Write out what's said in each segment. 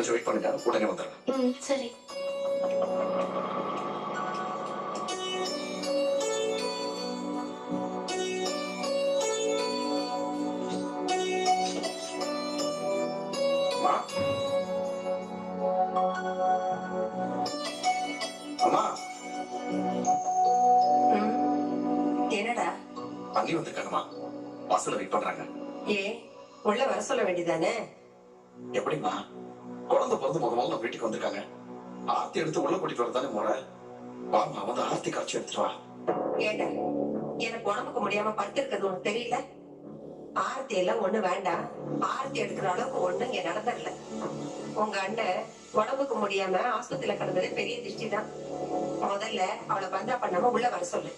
கொஞ்சம் வெயிட் பண்ணுங்க, உடனே வந்துடுறேன். சரி. அம்மா, என்னடா? அண்ணி வந்திருக்காங்கம்மா, வாசல்ல வெயிட் பண்றாங்க. ஏ, உள்ள வர சொல்ல வேண்டியதானே? எப்படிம்மா, குழந்தை பிறந்து முதல்ல வீட்டுக்கு வந்திருக்காங்க, ஆர்த்தி எடுத்து உள்ள கூட்டிட்டு வரதானே முறை. வாமா, வந்து ஆர்த்தி கரைச்சி எடுத்துட்டு வா. ஏண்டா, எனக்கு உடம்புக்கு முடியாம படுத்திருக்கிறது உனக்கு தெரியல? ஆர்த்தி எல்லாம் ஒண்ணு வேண்டாம். ஆர்த்தி எடுக்கிற அளவுக்கு ஒண்ணு இங்க நடந்துடல. உங்க அண்ணன் உடம்புக்கு முடியாம ஆஸ்பத்திரியில கிடந்ததே பெரிய திருஷ்டி தான். முதல்ல அவளை பந்தா பண்ணாம உள்ள வர சொல்லு.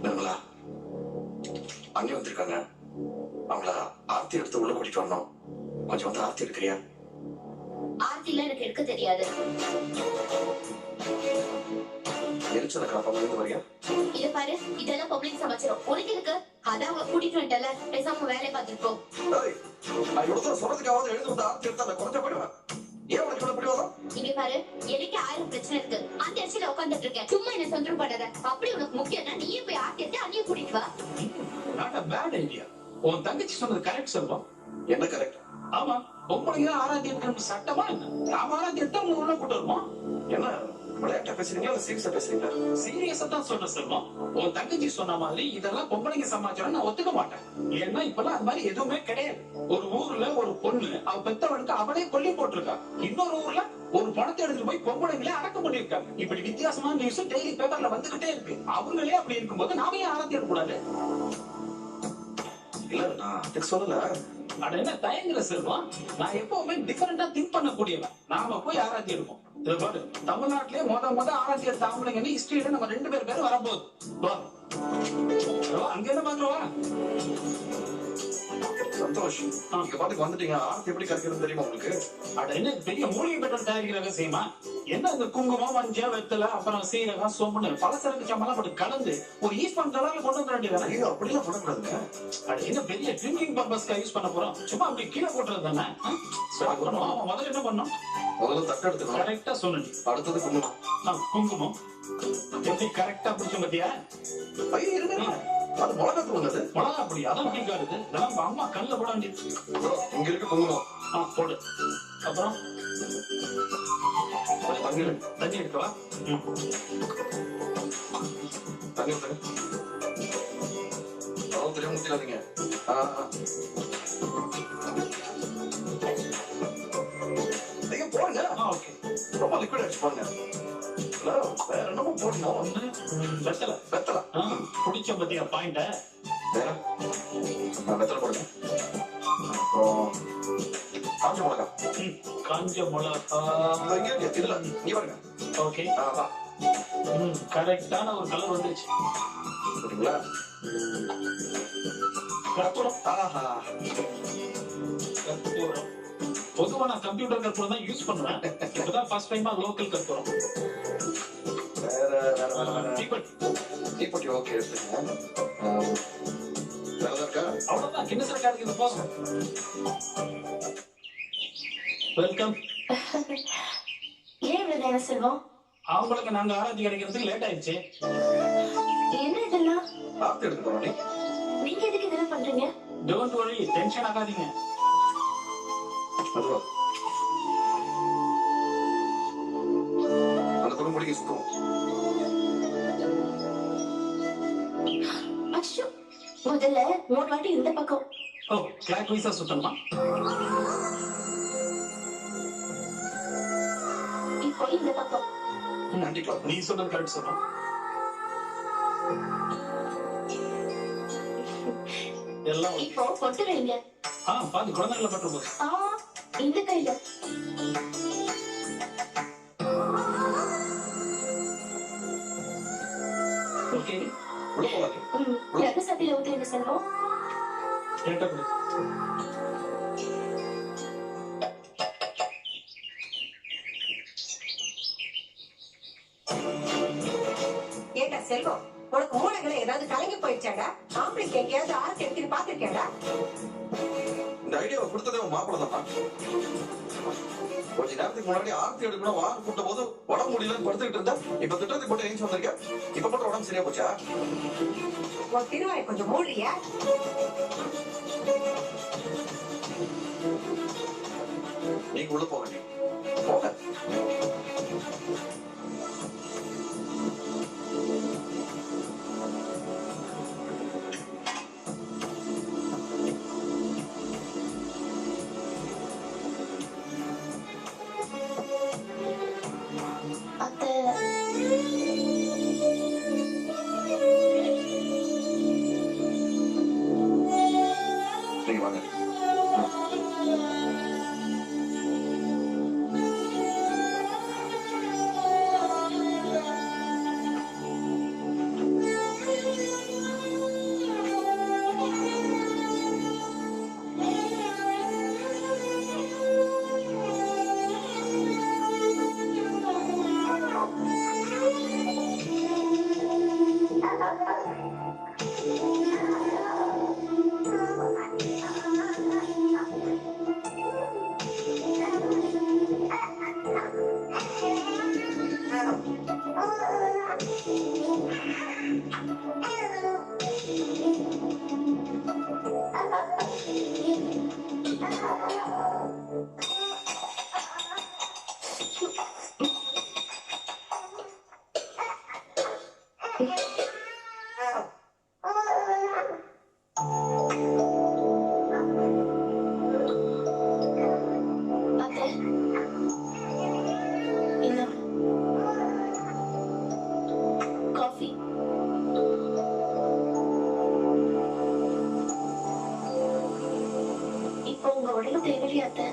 நிர்மலா, அண்ணி வந்திருக்காங்க, அவங்கள ஆர்த்தி எடுத்து உள்ள கூட்டிட்டு வரணும். கொஞ்சம் வந்து ஆர்த்தி எடுக்கிறியா? ஆர்த்தில எனக்கு எடுக்க தெரியாது. எரிச்சல கலப்பாம வரியா? இத பாரு, இதெல்லாம் பப்ளிக் சமாச்சாரம். உனக்கு இருக்கு, அதான் அவங்க கூட்டிட்டு வந்துட்டல, பேசாம வேலையை பார்த்துட்டு போ. நான் இவ்வளவு சொல்றதுக்காவது எழுந்து வந்து ஆர்த்தி எடுத்து அந்த குறைஞ்ச போயிடுவேன். ஏன் உனக்கு இவ்வளவு பிடிவாதம்? இங்க பாரு, எனக்கு 1000 பிரச்சனை இருக்கு. அந்த இடத்துல உட்காந்துட்டு இருக்கேன். சும்மா என்ன தொந்தரவு பண்ணாத. அப்படி உனக்கு முக்கியம்னா நீயே போய் ஆர்த்தி எடுத்து அண்ணியை கூட்டிட்டு வா. Not a bad idea. உன் தங்கச்சி சொன்னது கரெக்ட் செல்வம். என்ன கரெக்ட்? ஆமா, பொம்பளைங்க ஆராய்ச்சி எடுக்கணும் சட்டமா என்ன? நாம ஆராய்ச்சி எடுத்தா உங்க உள்ள கூட்டு வருவோம். என்ன விளையாட்டா பேசுறீங்களா இல்ல சீரியஸா பேசுறீங்களா? சீரியஸா தான் சொல்றேன் செல்வம். உன் தங்கச்சி சொன்ன மாதிரி இதெல்லாம் பொம்பளைங்க சமாச்சாரம் நான் ஒத்துக்க மாட்டேன். ஏன்னா இப்பெல்லாம் அது மாதிரி எதுவுமே கிடையாது. ஒரு ஊர்ல ஒரு பொண்ணு அவ பெத்தவனுக்கு அவளே கொல்லி போட்டிருக்கா. இன்னொரு ஊர்ல ஒரு பணத்தை எடுத்துட்டு போய் பொம்பளைங்களே அடக்கம் பண்ணிருக்காங்க. இப்படி வித்தியாசமான நியூஸ் டெய்லி பேப்பர்ல வந்துகிட்டே இருக்கு. அவங்களே அப்படி இருக்கும்போது நாம ஏன் ஆராய்ச்சி எடுக்கக்கூடாது? இல்ல, நான் அதுக்கு சொல்லல. அட என்ன தயங்குற செல்வம்? நான் எப்பவுமே டிஃபரெண்டா திங்க் பண்ணக்கூடியவன். நாம போய் ஆராய்ச்சி எடுப்போம். தமிழ்நாட்டிலே முத ஆராய்ச்சி எடுத்த ஆம்பளைங்கன்னு ஹிஸ்டரியில நம்ம 2 பேர் வரப்போகுது. அங்க என்ன பாக்குறவா? சந்தோஷ், நீங்க பாட்டுக்கு வந்துட்டீங்க. ஆர்த்தி எப்படி கரைக்கிறது தெரியுமா உங்களுக்கு? அட என்ன பெரிய மூலிகை பெட்ரோல் தயாரிக்கிற விஷயமா? என்ன இந்த குங்குமம், மஞ்சள், வெத்தலை, அப்புறம் சீரகம், சோம்புன்னு பலசரக்கு சாமான் போட்டு கலந்து ஒரு ஈஸ்ட் கலர்ல கொண்டு வர வேண்டியதானே? ஐயோ, அப்படிலாம் பண்ணக்கூடாதுங்க. அட என்ன பெரிய ட்ரிங்கிங் பர்பஸ்க்கா யூஸ் பண்ண போறோம்? சும்மா அப்படி கீழே போட்டுறது தானே? முதல்ல என்ன பண்ணணும்? முதல்ல தட்டு எடுத்துக்கணும். கரெக்டா சொன்னீங்க. அடுத்தது குங்குமம். குங்குமம் எப்படி கரெக்டா பிடிச்ச பத்தியா? ஐயோ, இருங்க, அது மிளகா தூள். அது மிளகா அப்படி அதான் பிடிக்காது. இதெல்லாம் அம்மா கல்ல போட வேண்டியது. இங்க இருக்கு குங்குமம். போடு. அப்புறம் கொஞ்சம் தண்ணி தண்ணி எடுக்கவா? தண்ணி ஊத்துங்க. அவ்வளவு தெரியாம ஊத்திடாதீங்க. ஐயோ, போடுங்க. ஓகே, ரொம்ப லிக்விட் ஆயிடுச்சு பாருங்க. வேற என்னமோ போடணும். ஒண்ணு வெத்தலை. வெத்தலை பிடிச்ச பத்தியா பாயிண்ட? வேற வெத்தலை போடுங்க. அப்புறம் காஞ்ச மிளகா. காஞ்ச மிளகா இதுல நீ பாருங்க. ஓகே, கரெக்டான ஒரு கலர் வந்துச்சு. சரிங்களா? கற்பூரம். ஆஹா, கற்பூரம் பொதுவா நான் கம்ப்யூட்டர் கற்பூரம் தான் யூஸ் பண்ணுவேன். இப்பதான் ஃபர்ஸ்ட் டைமா லோக்கல் கற்பூரம். தீப்பெட்டி ஓகே எடுத்துங்க. வேற இருக்கா? அவ்வளவுதான். கின்னஸ் ரெக்கார்டுக்கு இது போதும். வெல்கம். ஏன் இவ்வளவு நேரம் செல்வம்? அவங்களுக்கு நாங்க ஆராய்ச்சி கிடைக்கிறதுக்கு லேட் ஆயிடுச்சு. என்ன இதெல்லாம்? ஆர்த்தி எடுத்து போறோம். நீங்க எதுக்கு இதெல்லாம் பண்றீங்க? டோன்ட் வரி, டென்ஷன் ஆகாதீங்க. அதுவா, அந்த பக்கம் முடிக்க சுத்தம். அச்சோ, முதல்ல 3 வாட்டி இந்த பக்கம். ஓ, கிளாக் வைஸா சுத்தணுமா? இப்போ இந்த பக்கம். நீ சொன்னது கரெக்ட் சொல்றோம். எல்லாம் இப்போ பொட்டு வைங்க. பாத்து குழந்தைகளை பட்டு போகுது. இந்த கையில. ஓகே, ரத்த சட்டில ஊத்துங்க செல்வம். என்கிட்ட கொடு. ஏண்டா செல்வம், உனக்கு மூளைகளை ஏதாவது கலங்கி போயிடுச்சாடா? ஆம்பளைக்கு எங்கேயாவது ஆர்த்தி எடுத்து பாத்துருக்கேடா? இந்த ஐடியாவை கொடுத்ததே உன் மாப்பிள்ள தான். கொஞ்ச நேரத்துக்கு முன்னாடி ஆர்த்தி எடுக்கணும் வாங்க கூட்ட போது உடம்பு முடியலன்னு படுத்துக்கிட்டு இருந்தா இப்ப திட்டத்துக்கு போட்டு எழுந்து வந்திருக்க. இப்ப மட்டும் உடம்பு சரியா போச்சா? உன் திருவாய் கொஞ்சம் மூடியா? நீங்க உள்ள போக போக. அத்தை, நீங்க வாங்க. அத்தை, இந்தாங்க. காஃபி. இப்போ உங்க உடம்பு தேவையா அத்தை?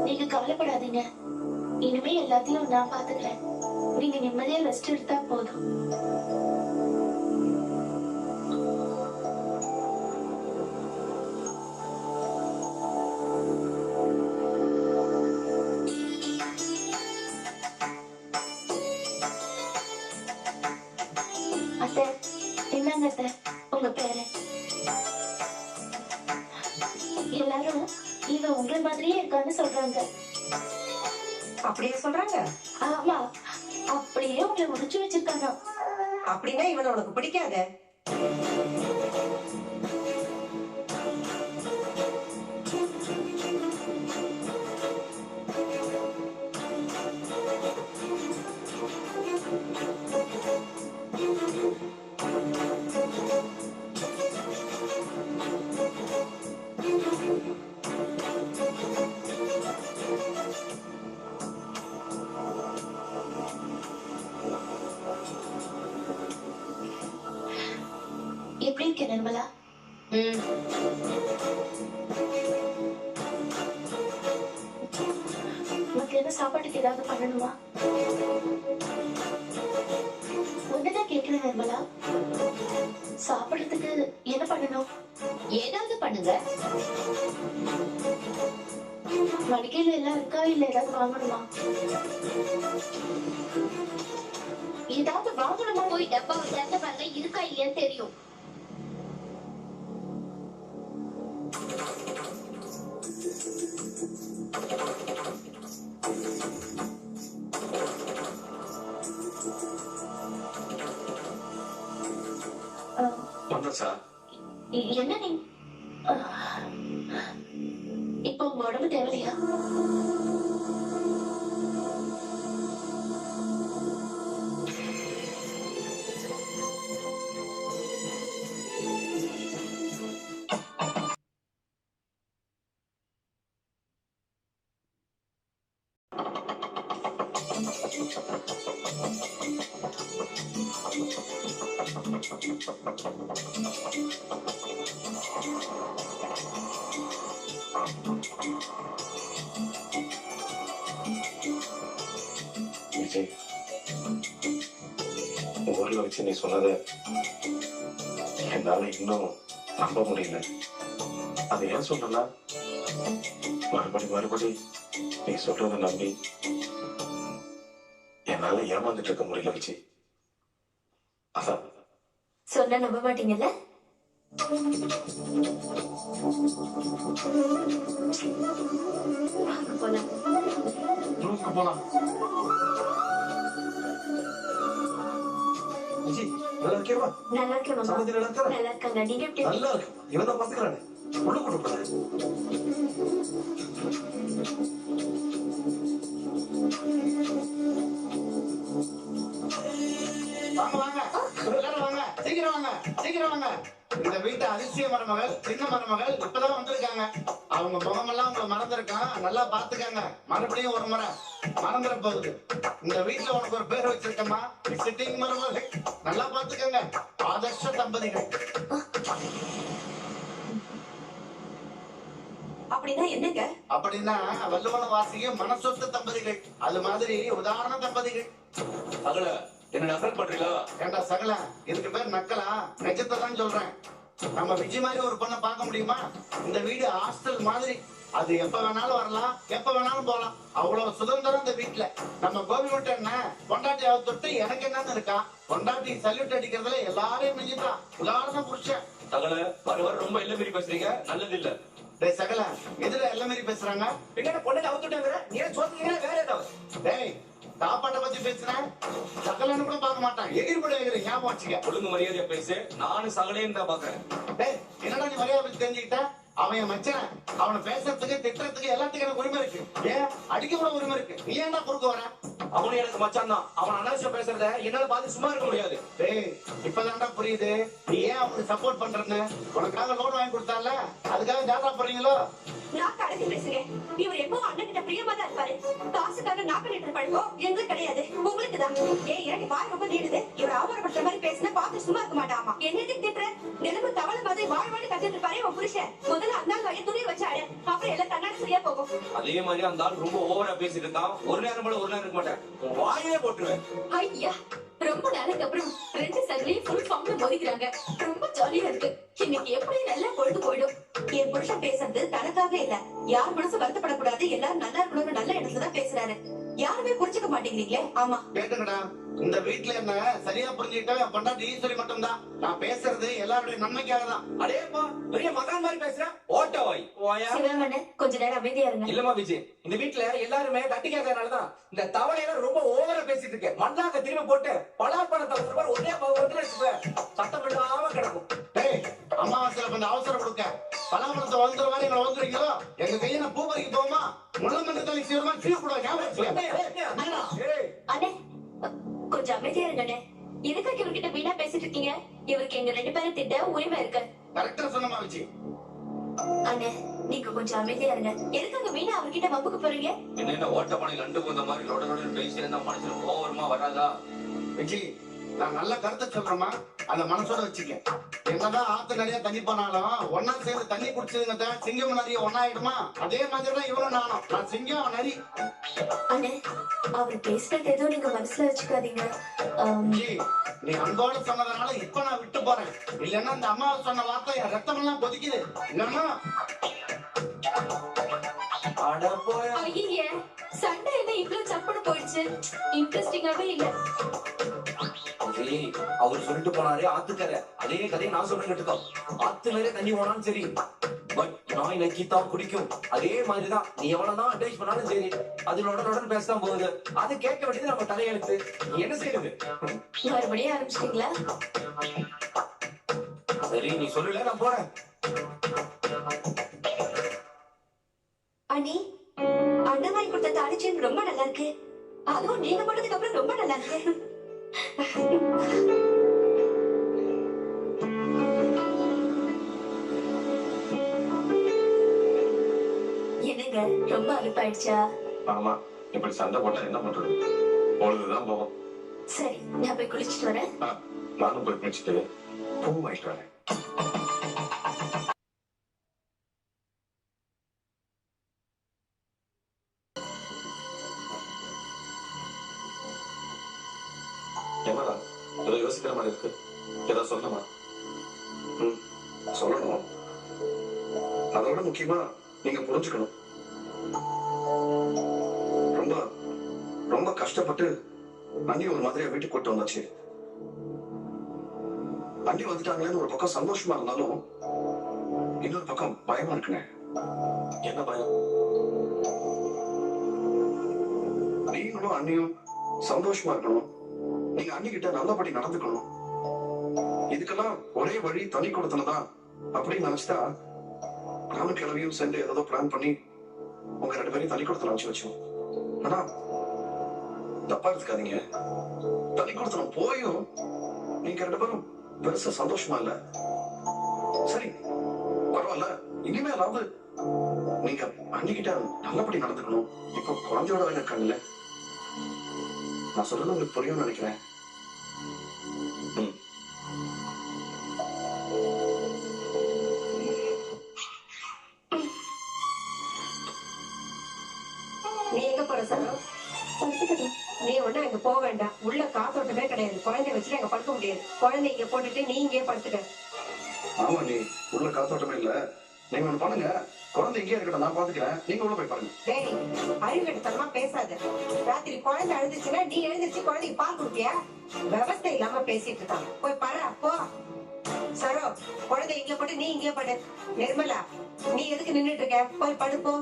நீங்க கவலைப்படாதீங்க. இனிமே எல்லாத்தையும் நான் பாத்துக்கிறேன். நீங்க நிம்மதியா ரெஸ்ட் எடுத்தா போதும். அத்தை, என்னங்க அத்தை உங்க பேரு? எல்லாரும் இவ உங்களை மாதிரியே இருக்கான்னு சொல்றாங்க. அப்படியே சொல்றாங்க? ஆமா, அப்படியே உங்களை முடிச்சு வச்சிருக்காங்க. அப்படின்னா இவனை உனக்கு பிடிக்காத? எப்படி இருக்க நிர்மலா? மத்தியானம் சாப்பாட்டுக்கு ஏதாவது பண்ணணுமா? ஒண்ணுதான் கேட்கிறேன் நிர்மலா, சாப்பிடறதுக்கு என்ன பண்ணணும்? ஏதாவது பண்ணுங்க. மடிக்கையில எல்லாம் இருக்கா இல்ல ஏதாவது வாங்கணுமா? ஏதாவது வாங்கணுமா? போய் டப்பாவை திறந்து பாருங்க, இருக்கா இல்லையான்னு தெரியும். வந்துச்சா? என்ன நீ இப்போ உங்க உடம்பு தேவையா? ஊர்ல வச்சு நீ சொன்னதை என்னால இன்னும் நம்ப முடியல. அது ஏன் சொன்னா மறுபடி நீ சொல்றத நம்பி என்னால ஏமாந்துட்டு இருக்க முடியல விஜி. அதான் சொன்னா நம்ப மாட்டீங்கல்ல? வாங்க போலாம். ரூமுக்கு போலாம். விஜி நல்லா இருக்கேவா? நல்லா இருக்கேன் மாமா. சம்மந்தி நல்லா இருக்கா? நல்லா இருக்காங்க. நீங்க எப்படி இருக்கீங்க? நல்லா இருக்கு. இவன் தான் பாத்துக்கிறானே. உள்ள கொண்டு போறேன். வாங்க வாங்க எல்லாரும் வாங்க, சீக்கிரம் வாங்க, சீக்கிரம் வாங்க. இந்த வீட்டு அதிசய மருமகள், சின்ன மருமகள் இப்பதான் வந்திருக்காங்க. அவங்க முகமெல்லாம் உங்களை மறந்துருக்கான், நல்லா பாத்துக்கங்க. மறுபடியும் ஒரு முறை மறந்துட போகுது. இந்த வீட்டுல உனக்கு ஒரு பேர் வச்சிருக்கமா, சிட்டிங் மருமகள். நல்லா பாத்துக்கங்க. ஆதர்ஷ தம்பதிகள். அப்படின்னா என்னங்க? அப்படின்னா வள்ளுவன வாசியும் மனசொத்த தம்பதிகள். அது மாதிரி உதாரண தம்பதிகள். அகல என்ன நகல் பண்றீங்களா? ஏண்டா சகல, இதுக்கு பேர் நக்கலா? நிஜத்தை தான் சொல்றேன். நம்ம விஜய் மாதிரி ஒரு பொண்ணை பார்க்க முடியுமா? இந்த வீடு ஹாஸ்டல் மாதிரி. அது எப்ப வேணாலும் வரலாம், எப்ப வேணாலும் போலாம். அவ்வளவு சுதந்திரம் இந்த வீட்டுல. நம்ம கோபி மட்டும் என்ன பொண்டாட்டி தொட்டு எனக்கு என்னன்னு இருக்கான். பொண்டாட்டி சல்யூட் அடிக்கிறதுல எல்லாரையும் மிஞ்சிட்டான். உதாரணம் புருஷன். அகல வர ரொம்ப இல்ல மீறி பேசுறீங்க, நல்லது இல்ல. டேய் சகல, எதுல எல்லாம் மாரி பேசுறாங்க? பின்னாடி பொண்ணை அவுத்துட்டாங்க. நீ சொல்றீங்க வேற ஏதாவது. டேய் சாப்பாட்டை பத்தி பேசுறேன், சகலன்னு கூட பார்க்க மாட்டான். எகிர்படி எகிரி, ஞாபகம் வச்சுக்க. ஒழுங்கு மரியாதையா பேசு. நானும் சகலையும் தான் பாக்குறேன். டேய் என்னடா நீ மரியாதை பத்தி தெரிஞ்சுக்கிட்ட? அவன் என் மச்சான். அவனை பேசுறதுக்கு திட்டுறதுக்கு எல்லாத்துக்கும் எனக்கு உரிமை இருக்கு. ஏன் அடிக்க கூட உரிமை இருக்கு. நீ ஏன்டா குறுக்க வர? அவனும் எனக்கு மச்சான் தான். அவன் அனாவசியம் பேசுறத என்னால பார்த்து சும்மா இருக்க முடியாது. டேய் இப்பதான்டா புரியுது நீ ஏன் அவனுக்கு சப்போர்ட் பண்றன்னு. உனக்காக லோன் வாங்கி கொடுத்தால, அதுக்காக ஜாதா போறீங்களோ? நான் கடைசி பேசுறேன். இவர் எப்பவும் அண்ணன் கிட்ட பிரியமா தான் இருப்பாரு. காசுக்காக நாக்கு நீட்டுற பழக்கம் எங்களுக்கு கிடையாது, உங்களுக்கு தான். ஏன் எனக்கு வாய் ரொம்ப நீடுது. இவர் அவமானப்படுற மாதிரி பேசினா பார்த்து சும்மா இருக்க மாட்டாமா. என்னது திட்டுற? தினமும் தவளை மாதிரி வாழ்வாடி கத்திட்டு இருப்பாரு உன் புருஷன். முதல்ல அந்த வழியை துணி வச்சாரு, அப்புறம் எல்லாம் தன்னாடி சரியா போகும். அதே மாதிரி அந்த ஆள் ரொம்ப ஓவரா பேசிட்டு இருக்கான். ஒரு நேரம் போல ஒரு நேரம் இருக்க மாட்டேன். உன் வாயே போட்டுருவேன். ஐயா, ரொம்ப நாளைக்கு அப்புறம் ரெண்டு சங்களையும் ஃபுல் ஃபார்ம்ல மோதிக்கிறாங்க. ரொம்ப ஜாலியா இருக்கு. இன்னைக்கு எப்படி நல்லா பொழுது போயிடும். என் புருஷன் பேசுறது தனக்காக இல்ல, யார் மனசு வருத்தப்படக்கூடாது, எல்லாரும் நல்லா இருக்கணும்னு நல்ல இடத்துலதான் பேசுறாரு. யாருமே புரிஞ்சுக்க மாட்டேங்கிறீங்களே. ஆமா கேட்டுங்கடா, இந்த வீட்டுல என்ன சரியா புரிஞ்சுக்கிட்ட என் பொண்டாட்டி ஈஸ்வரி மட்டும்தான். நான் பேசுறது எல்லாருடைய நன்மைக்காக தான். அடேப்பா பெரிய மகான் மாதிரி பேசுறேன். ஓட்டவாய் வாயா. சிவமண்ண கொஞ்ச நேரம் அமைதியா இருங்க. இல்லமா விஜய், இந்த வீட்டுல எல்லாருமே கட்டி கேட்கறதுனாலதான் இந்த தவளையெல்லாம் ரொம்ப ஓவரா பேசிட்டு இருக்கேன். மண்ணாக்க திரும்பி போட்டு பலாப்பழத்தை ஒரே பகுதியில சத்தம் இல்லாம கிடக்கும். டேய் அமாவாசையில கொஞ்சம் அவசரம் கொடுக்க. பலாப்பழத்தை வந்துற மாதிரி எங்களை வந்துருக்கீங்களோ? எங்க கையை நான் பூ பறிக்க போகுமா? முள்ளமண்டி தலை சீரமா சீரக்கூடாது. ஞாபகம் வச்சுக்க. அண்ணே கொஞ்சம் அமைதியா இருங்கண்ணே. எதுக்காக இவர்கிட்ட வீணா பேசிட்டு இருக்கீங்க? இவருக்கு எங்க ரெண்டு பேரும் திட்ட உரிமை இருக்கு. கரெக்டா சொன்னமா வச்சு. அண்ணே நீங்க கொஞ்சம் அமைதியா இருங்க. எதுக்காக வீணா அவர்கிட்ட வம்புக்கு போறீங்க? என்ன ஓட்டப்பனை ரெண்டு போந்த மாதிரி லொட பேசி இருந்தா மனுஷன் ஓவரமா வராதா? விஜி நான் நல்ல கருத்தை சொல்றேமா, அந்த மனசோட வச்சுக்க. என்னதான் ஆத்து நிறைய தண்ணி போனாலும் ஒன்னா சேர்ந்து தண்ணி குடிச்சதுங்க சிங்கம் நிறைய ஒன்னாயிடுமா? அதே மாதிரிதான் இவனும் நானும். நான் சிங்கம், அவன் நரி. அண்ணே அவர் பேசுறது ஏதோ நீங்க மனசுல வச்சுக்காதீங்க. விஜி நீ அன்போட சொன்னதுனால இப்ப நான் விட்டு போறேன். இல்லன்னா அந்த அம்மா சொன்ன வார்த்தை என் ரத்தம் எல்லாம் கொதிக்குது. இல்லன்னா ஐயே சண்டை என்ன இவ்வளவு சப்புன்னு போயிடுச்சு. இன்ட்ரெஸ்டிங்காவே இல்ல. அவர் சொல்லிட்டு போனாரு ஆத்துக்கரை. அதே கதையை நான் சொல்லிட்டு ஆத்து நிறைய தண்ணி போனாலும் சரி, பட் நாய் நக்கித்தான் குடிக்கும். அதே மாதிரிதான் நீ எவ்வளவுதான் அட்வைஸ் பண்ணாலும் சரி, அது உடனுடன் பேசதான் போகுது. அது கேட்க வேண்டியது நம்ம தலையெழுத்து. என்ன செய்யுது? மறுபடியும் ஆரம்பிச்சிட்டீங்களா? சரி நீ சொல்லல, நான் போறேன். அண்ணி, அண்ணன் வாங்கி கொடுத்த தாளிச்சேன் ரொம்ப நல்லா இருக்கு. அதுவும் நீங்க போட்டதுக்கு அப்புறம் ரொம்ப நல்லா இருக்கு. என்னங்க ரொம்ப அலுப்பாயிடுச்சா? ஆமா, இப்படி சண்டை போட்டா என்ன பண்றது? பொழுதுதான் போகும். சரி நான் போய் குளிச்சுட்டு வரேன். நானும் போய் குளிச்சுட்டு பூ வாங்கிட்டு வரேன். என்னடா ஏதோ யோசிக்கிற மாதிரி இருக்கு? ஏதோ சொல்லணுமா? அதோட முக்கியமா நீங்க புரிஞ்சுக்கணும், ரொம்ப ரொம்ப கஷ்டப்பட்டு அண்ணி ஒரு மாதிரியா வீட்டுக்கு கூட்டு வந்தாச்சு. அண்ணி வந்துட்டாங்களேன்னு ஒரு பக்கம் சந்தோஷமா இருந்தாலும் இன்னொரு பக்கம் பயமா இருக்குங்க. என்ன பயம்? நீங்களும் அண்ணியும் சந்தோஷமா இருக்கணும், நீங்க அண்ணி கிட்ட நல்லபடி நடந்துக்கணும். இதுக்கெல்லாம் ஒரே வழி தனி கொடுத்தனதான் அப்படின்னு நினைச்சிட்டா நானும் கிளவியும் சேர்ந்து ஏதோ பிளான் பண்ணி உங்க 2 பேரையும் தனி கொடுத்தன வச்சு வச்சோம். ஆனா தப்பா எடுத்துக்காதீங்க, தனி கொடுத்தனம் போயும் நீங்க 2 பேரும் பெருசா சந்தோஷமா இல்ல. சரி பரவாயில்ல, இனிமேலாவது நீங்க அன்னிக்கிட்ட நல்லபடி நடந்துக்கணும். இப்போ குழந்தையோட வேலை இருக்காங்கல்ல, நான் சொல்றது உங்களுக்கு புரியும்னு நினைக்கிறேன். நீ எங்க போற சரோ? நீ ஒண்ணு அங்க போக வேண்டாம், உள்ள காத்தோட்டமே கிடையாது. குழந்தைய வச்சுட்டு அங்க படுக்க முடியாது. குழந்தை இங்க போட்டுட்டு நீ இங்கே படுத்துக்க. ஆமா, நீ உள்ள காத்தோட்டமே இல்ல. நீங்க ஒண்ணு பண்ணுங்க, குழந்தை இங்கே இருக்கட்டும், நான் பாத்துக்கிறேன். நீங்க உள்ள போய் பாருங்க. டேய், அறிவுகட்டத்தனமா பேசாத. ராத்திரி குழந்தை அழுதுச்சுன்னா நீ எழுந்திருச்சு குழந்தைக்கு பால் கொடுப்பியா? விவசாயம் இல்லாம பேசிட்டு இருக்கான். போய் பாரு போ. சரோ, குழந்தை இங்க படு, நீ இங்கே படு. நிர்மலா, நீ எதுக்கு நின்னுட்டு இருக்க? போய் படுப்போ.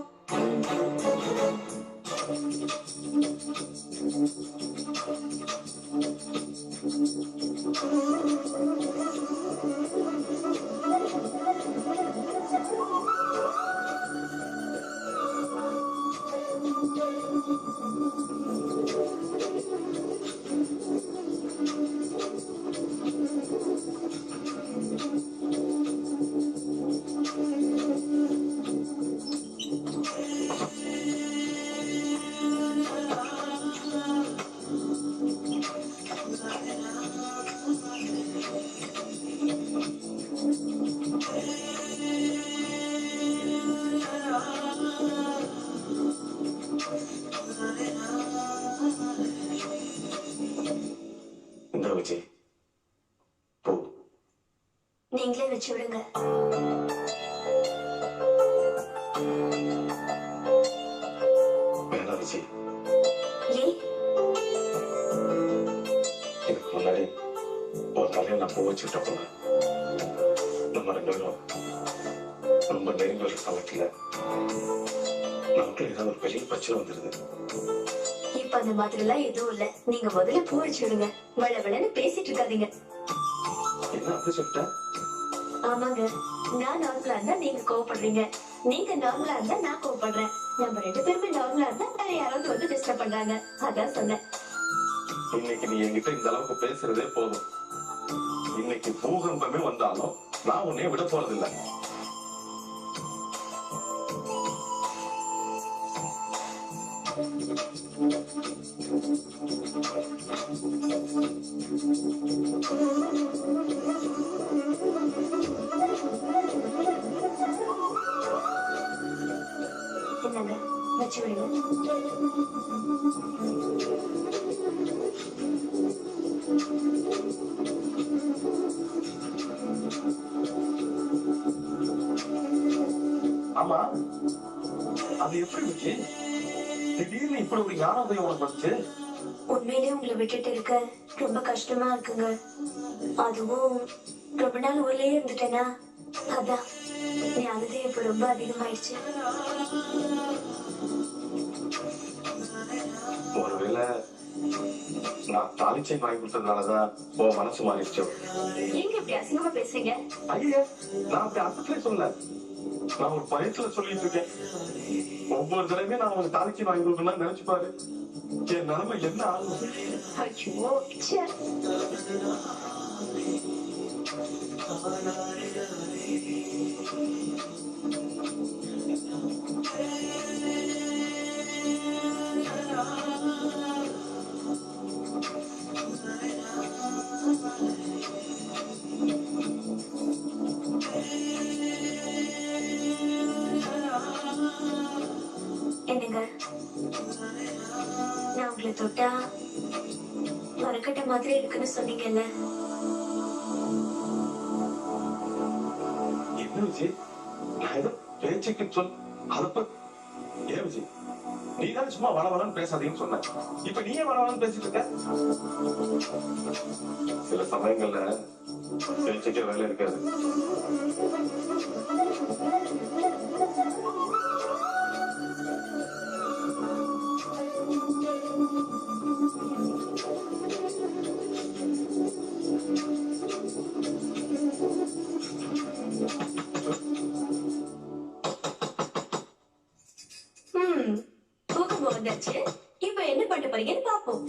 இந்த விஜய் போ. நீங்களே வச்சு விடுங்க. வேணா விஜய், ஏன்? இதுக்கு முன்னாடி ஒரு தலையில நான் பூ வச்சுட்ட போல நம்ம 2 பேரும் ரொம்ப நெருங்கி வர சமயத்துல நமக்கு ஏதாவது ஒரு பெரிய பிரச்சனை வந்துருது. இப்ப அந்த மாதிரி எல்லாம் எதுவும் இல்ல. நீங்க முதல்ல பூ வச்சு விடுங்க. வளவளன்னு பேசிட்டு இருக்காதீங்க. என்ன அப்படி சொல்லிட்டேன்? ஆமாங்க, நான் நார்மலா இருந்தா நீங்க கோவப்படுறீங்க, நீங்க நார்மலா இருந்தா நான் கோவப்படுறேன். நம்ம 2 பேருமே நார்மலா இருந்தா வேற யாராவது வந்து டிஸ்டர்ப் பண்றாங்க. அதான் சொன்னேன். இன்னைக்கு நீ என்கிட்ட இந்த அளவுக்கு பேசுறதே போதும். இன்னைக்கு பூகம்பமே வந்தாலும் நான் உன்னைய விட போறதில்லை. என்னங்க வச்சு விடுங்க. ஆமா, அது எப்படி விஜி திடீர்னு இப்படி ஒரு ஞானோதயம் உனக்கு வந்துச்சு? உண்மையிலே உங்களை விட்டுட்டு இருக்க ரொம்ப கஷ்டமா இருக்குங்க. அதுவும் ரொம்ப நாள் ஊர்லயே இருந்துட்டேனா, அதான் ஞானோதயம் இப்ப ரொம்ப அதிகமாயிடுச்சு. ஒருவேளை நான் தாலிச்சை வாங்கி கொடுத்ததுனாலதான் உன் மனசு மாறிடுச்சோ? நீங்க இப்படி அசிங்கமா பேசுறீங்க. ஐயா, நான் அப்படி அர்த்தத்திலே சொல்லல, நான் ஒரு பயத்துல சொல்லிட்டு இருக்கேன். ஒவ்வொரு தடவையும் நான் உனக்கு தாலிச்சை வாங்கி கொடுக்கணும்னு நினைச்சு பாரு, என் நிலைமை என்ன ஆகும்? ஐயோ, ச்சே. என்னங்க, நான் உங்களை தொட்டா மரக்கட்ட மாதிரி இருக்குன்னு சொன்னீங்கல்ல, என்ன விஜய் நான் ஏதோ பேச்சுக்கு சொல் அதப்ப ஏன் விஜய் நீ தானே சும்மா வளவலன்னு பேசாதீங்கன்னு சொன்ன இப்ப நீயே வளவலன்னு பேசிட்டு இருக்க சில சமயங்கள்ல பேச்சுக்கே வேலை இருக்காது. தூக்கம் வந்தாச்சு. இப்ப என்ன பண்ண போறீங்கன்னு பாப்போம்.